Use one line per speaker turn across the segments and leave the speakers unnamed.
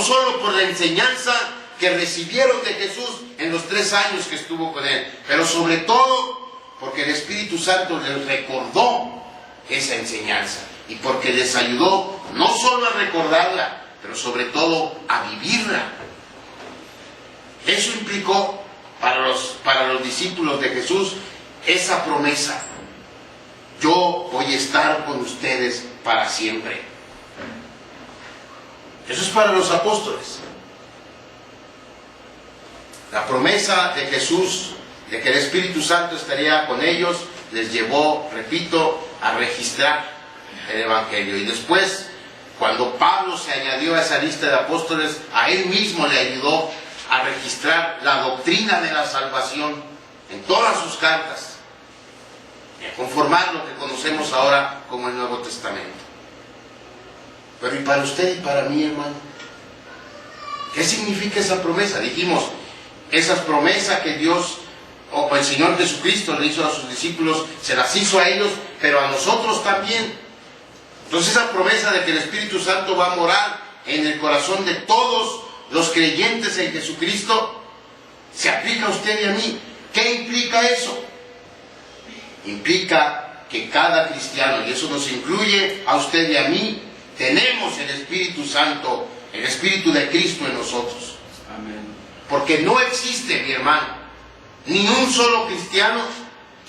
solo por la enseñanza que recibieron de Jesús en los 3 años que estuvo con él, pero sobre todo porque el Espíritu Santo les recordó esa enseñanza y porque les ayudó no solo a recordarla, pero sobre todo a vivirla. Eso implicó para los discípulos de Jesús esa promesa: yo voy a estar con ustedes para siempre. Eso es para los apóstoles. La promesa de Jesús de que el Espíritu Santo estaría con ellos les llevó, repito, a registrar el Evangelio. Y después, cuando Pablo se añadió a esa lista de apóstoles, a él mismo le ayudó a registrar la doctrina de la salvación en todas sus cartas y a conformar lo que conocemos ahora como el Nuevo Testamento. Pero ¿y para usted y para mí, hermano? ¿Qué significa esa promesa? Dijimos, esas promesas que Dios o el Señor Jesucristo le hizo a sus discípulos, se las hizo a ellos, pero a nosotros también. Entonces esa promesa de que el Espíritu Santo va a morar en el corazón de todos los creyentes en Jesucristo, se aplica a usted y a mí. ¿Qué implica eso? Implica que cada cristiano, y eso nos incluye a usted y a mí, tenemos el Espíritu Santo, el Espíritu de Cristo en nosotros.
Amén.
Porque no existe, mi hermano, ni un solo cristiano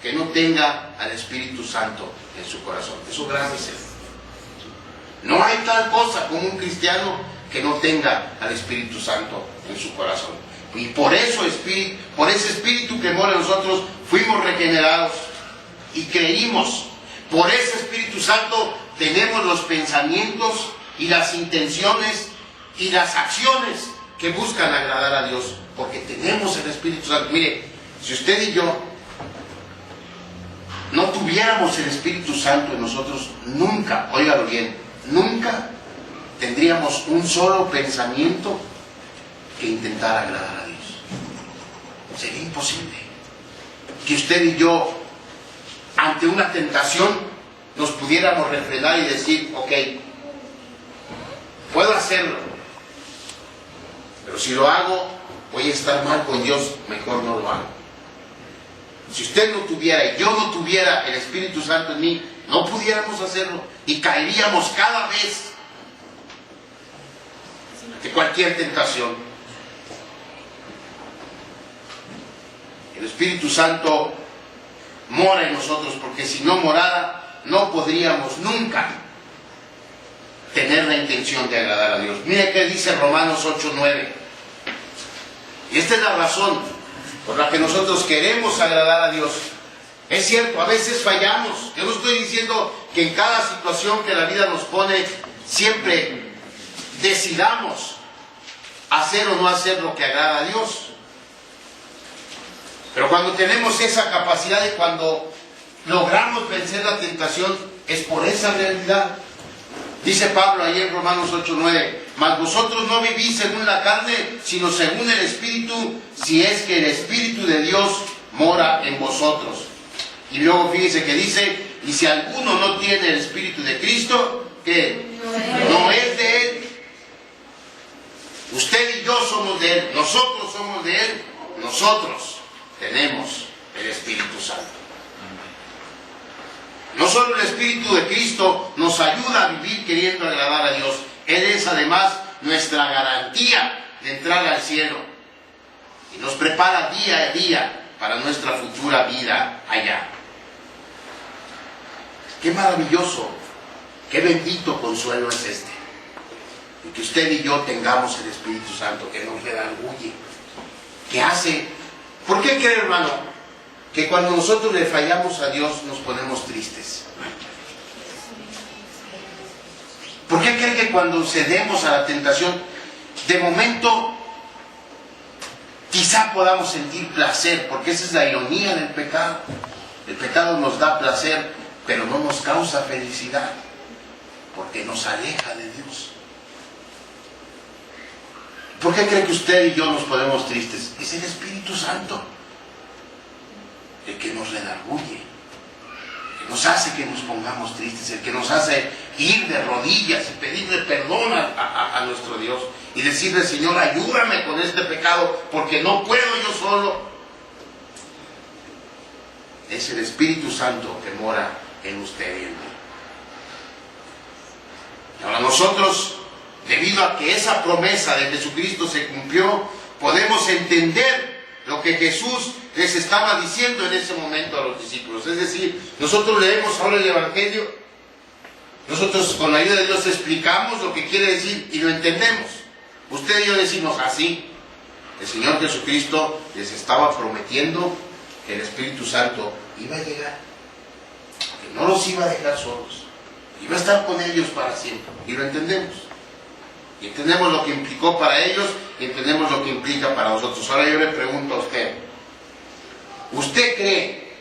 que no tenga al Espíritu Santo en su corazón. Eso grábese. No hay tal cosa como un cristiano que no tenga al Espíritu Santo en su corazón. Y por eso, por ese Espíritu que mora en nosotros, fuimos regenerados y creímos. Por ese Espíritu Santo tenemos los pensamientos y las intenciones y las acciones que buscan agradar a Dios, porque tenemos el Espíritu Santo. Mire, si usted y yo no tuviéramos el Espíritu Santo en nosotros, nunca, óigalo bien, nunca tendríamos un solo pensamiento que intentara agradar a Dios. Sería imposible que usted y yo, ante una tentación, nos pudiéramos refrenar y decir, ok, puedo hacerlo, pero si lo hago, voy a estar mal con Dios, mejor no lo hago. Si usted no tuviera y yo no tuviera el Espíritu Santo en mí, no pudiéramos hacerlo y caeríamos cada vez de cualquier tentación. El Espíritu Santo mora en nosotros, porque si no morara, no podríamos nunca tener la intención de agradar a Dios. Mire qué dice Romanos 8:9. Y esta es la razón por la que nosotros queremos agradar a Dios. Es cierto, a veces fallamos. Yo no estoy diciendo que en cada situación que la vida nos pone siempre decidamos hacer o no hacer lo que agrada a Dios. Pero cuando tenemos esa capacidad y cuando logramos vencer la tentación, es por esa realidad. Dice Pablo ahí en Romanos 8:9, mas vosotros no vivís según la carne, sino según el Espíritu, si es que el Espíritu de Dios mora en vosotros. Y luego fíjese que dice, y si alguno no tiene el Espíritu de Cristo, ¿qué? No es de Él. Usted y yo somos de Él, nosotros somos de Él, nosotros tenemos el Espíritu Santo. No solo el Espíritu de Cristo nos ayuda a vivir queriendo agradar a Dios, Él es además nuestra garantía de entrar al cielo y nos prepara día a día para nuestra futura vida allá. Qué maravilloso, qué bendito consuelo es este, y que usted y yo tengamos el Espíritu Santo que nos redarguye, que hace. ¿Por qué cree, hermano, que cuando nosotros le fallamos a Dios nos ponemos tristes? ¿Por qué cree que cuando cedemos a la tentación, de momento quizá podamos sentir placer? Porque esa es la ironía del pecado. El pecado nos da placer, pero no nos causa felicidad, porque nos aleja de Dios. ¿Por qué cree que usted y yo nos ponemos tristes? Es el Espíritu Santo el que nos redarguye, el que nos hace que nos pongamos tristes, el que nos hace ir de rodillas y pedirle perdón a nuestro Dios y decirle: Señor, ayúdame con este pecado porque no puedo yo solo. Es el Espíritu Santo que mora en usted y en mí. Ahora nosotros, debido a que esa promesa de Jesucristo se cumplió, podemos entender lo que Jesús les estaba diciendo en ese momento a los discípulos. Es decir, nosotros leemos ahora el Evangelio, nosotros con la ayuda de Dios explicamos lo que quiere decir y lo entendemos. Usted y yo decimos así: el Señor Jesucristo les estaba prometiendo que el Espíritu Santo iba a llegar, que no los iba a dejar solos, iba a estar con ellos para siempre, y lo entendemos. Y entendemos lo que implicó para ellos y entendemos lo que implica para nosotros. Ahora yo le pregunto a usted: ¿usted cree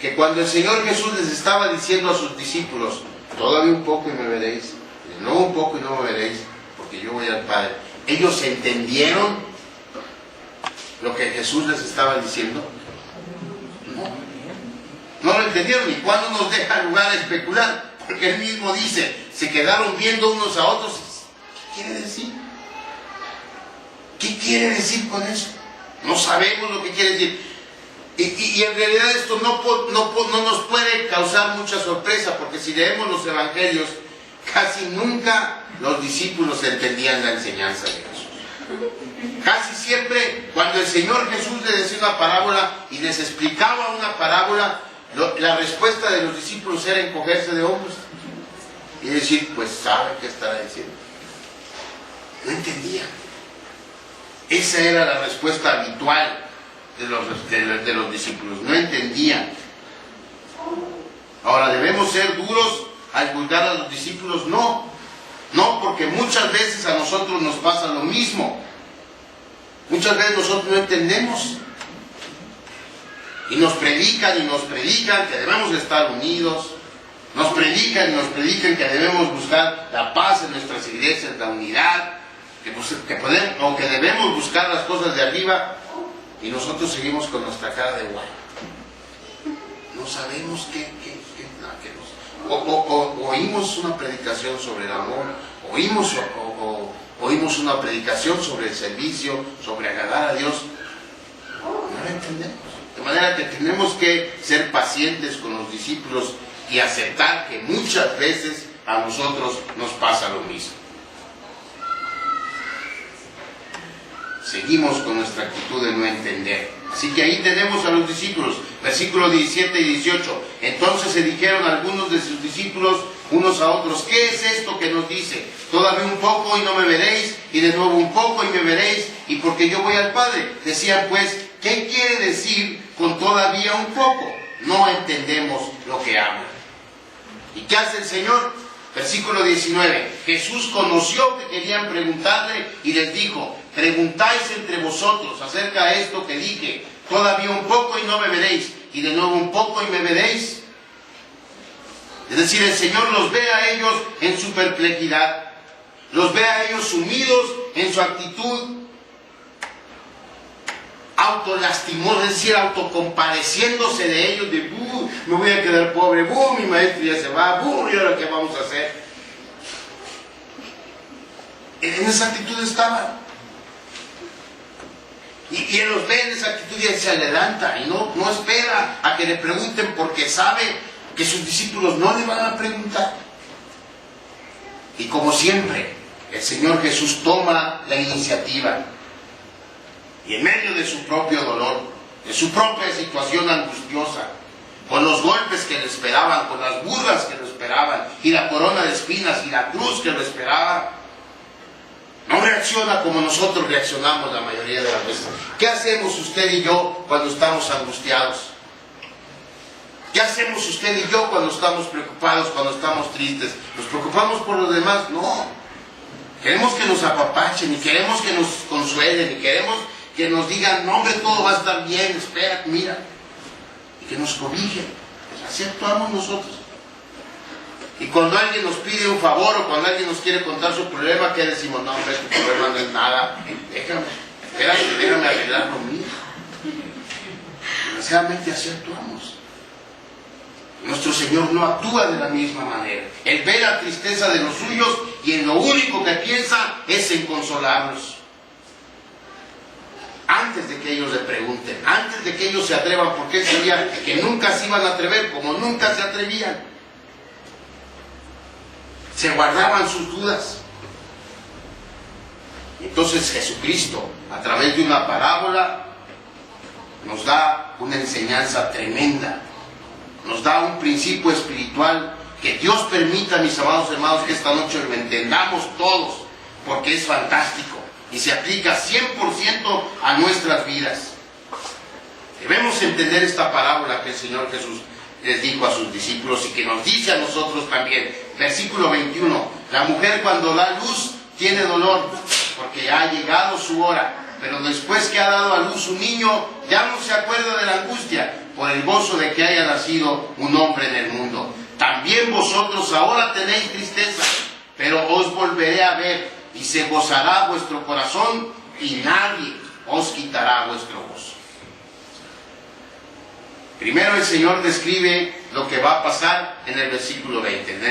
que cuando el Señor Jesús les estaba diciendo a sus discípulos: todavía un poco y me veréis, de nuevo un poco y no me veréis, porque yo voy al Padre, ellos entendieron lo que Jesús les estaba diciendo? No lo entendieron. ¿Y cuándo nos deja lugar a especular? Porque él mismo dice: se quedaron viendo unos a otros. ¿Qué quiere decir? ¿Qué quiere decir con eso? No sabemos lo que quiere decir. Y en realidad esto no nos puede causar mucha sorpresa, porque si leemos los evangelios, casi nunca los discípulos entendían la enseñanza de Jesús. Casi siempre, cuando el Señor Jesús les decía una parábola y les explicaba una parábola, la respuesta de los discípulos era encogerse de hombros y decir: pues sabe qué estará diciendo. No entendían. Esa era la respuesta habitual de los discípulos. No entendían. Ahora, ¿debemos ser duros al juzgar a los discípulos? No, porque muchas veces a nosotros nos pasa lo mismo. Muchas veces nosotros no entendemos. Y nos predican que debemos estar unidos. Nos predican que debemos buscar la paz en nuestras iglesias, la unidad, que debemos buscar las cosas de arriba, y nosotros seguimos con nuestra cara de guay. No sabemos oímos una predicación sobre el amor, oímos una predicación sobre el servicio, sobre agradar a Dios. No la entendemos. De manera que tenemos que ser pacientes con los discípulos y aceptar que muchas veces a nosotros nos pasa lo mismo. Seguimos con nuestra actitud de no entender. Así que ahí tenemos a los discípulos, versículos 17 y 18. Entonces se dijeron algunos de sus discípulos unos a otros: ¿qué es esto que nos dice? Todavía un poco y no me veréis, y de nuevo un poco y me veréis, y porque yo voy al Padre. Decían pues: ¿qué quiere decir con todavía un poco? No entendemos lo que habla. ¿Y qué hace el Señor? Versículo 19. Jesús conoció que querían preguntarle y les dijo: preguntáis entre vosotros acerca de esto que dije: todavía un poco y no me veréis, y de nuevo un poco y me veréis. Es decir, el Señor los ve a ellos en su perplejidad, los ve a ellos sumidos en su actitud autolastimosa, es decir, autocompadeciéndose de ellos, de me voy a quedar pobre, mi maestro ya se va, y ahora qué vamos a hacer. En esa actitud estaban. Y él los ve en esa actitud y él se adelanta y no espera a que le pregunten, porque sabe que sus discípulos no le van a preguntar. Y como siempre, el Señor Jesús toma la iniciativa. Y en medio de su propio dolor, de su propia situación angustiosa, con los golpes que le esperaban, con las burlas que lo esperaban, y la corona de espinas y la cruz que lo esperaba, no reacciona como nosotros reaccionamos la mayoría de las veces. ¿Qué hacemos usted y yo cuando estamos angustiados? ¿Qué hacemos usted y yo cuando estamos preocupados, cuando estamos tristes? ¿Nos preocupamos por los demás? No. Queremos que nos apapachen, y queremos que nos consuelen, y queremos que nos digan: no, hombre, todo va a estar bien, espera, mira. Y que nos cobijen. Pues así actuamos nosotros. Y cuando alguien nos pide un favor, o cuando alguien nos quiere contar su problema, ¿qué decimos? No, hombre, tu problema no es nada. Déjame arreglar lo mío. Desgraciadamente así actuamos. Nuestro Señor no actúa de la misma manera. Él ve la tristeza de los suyos y en lo único que piensa es en consolarlos. Antes de que ellos le pregunten, antes de que ellos se atrevan, porque Él sabía que nunca se iban a atrever, como nunca se atrevían. Se guardaban sus dudas. Entonces Jesucristo, a través de una parábola, nos da una enseñanza tremenda. Nos da un principio espiritual que Dios permita, mis amados hermanos, que esta noche lo entendamos todos, porque es fantástico y se aplica 100% a nuestras vidas. Debemos entender esta parábola que el Señor Jesús les dijo a sus discípulos y que nos dice a nosotros también. Versículo 21, la mujer cuando da luz tiene dolor porque ha llegado su hora, pero después que ha dado a luz un niño ya no se acuerda de la angustia por el gozo de que haya nacido un hombre en el mundo. También vosotros ahora tenéis tristeza, pero os volveré a ver y se gozará vuestro corazón y nadie os quitará vuestro gozo. Primero el Señor describe lo que va a pasar en el versículo 20.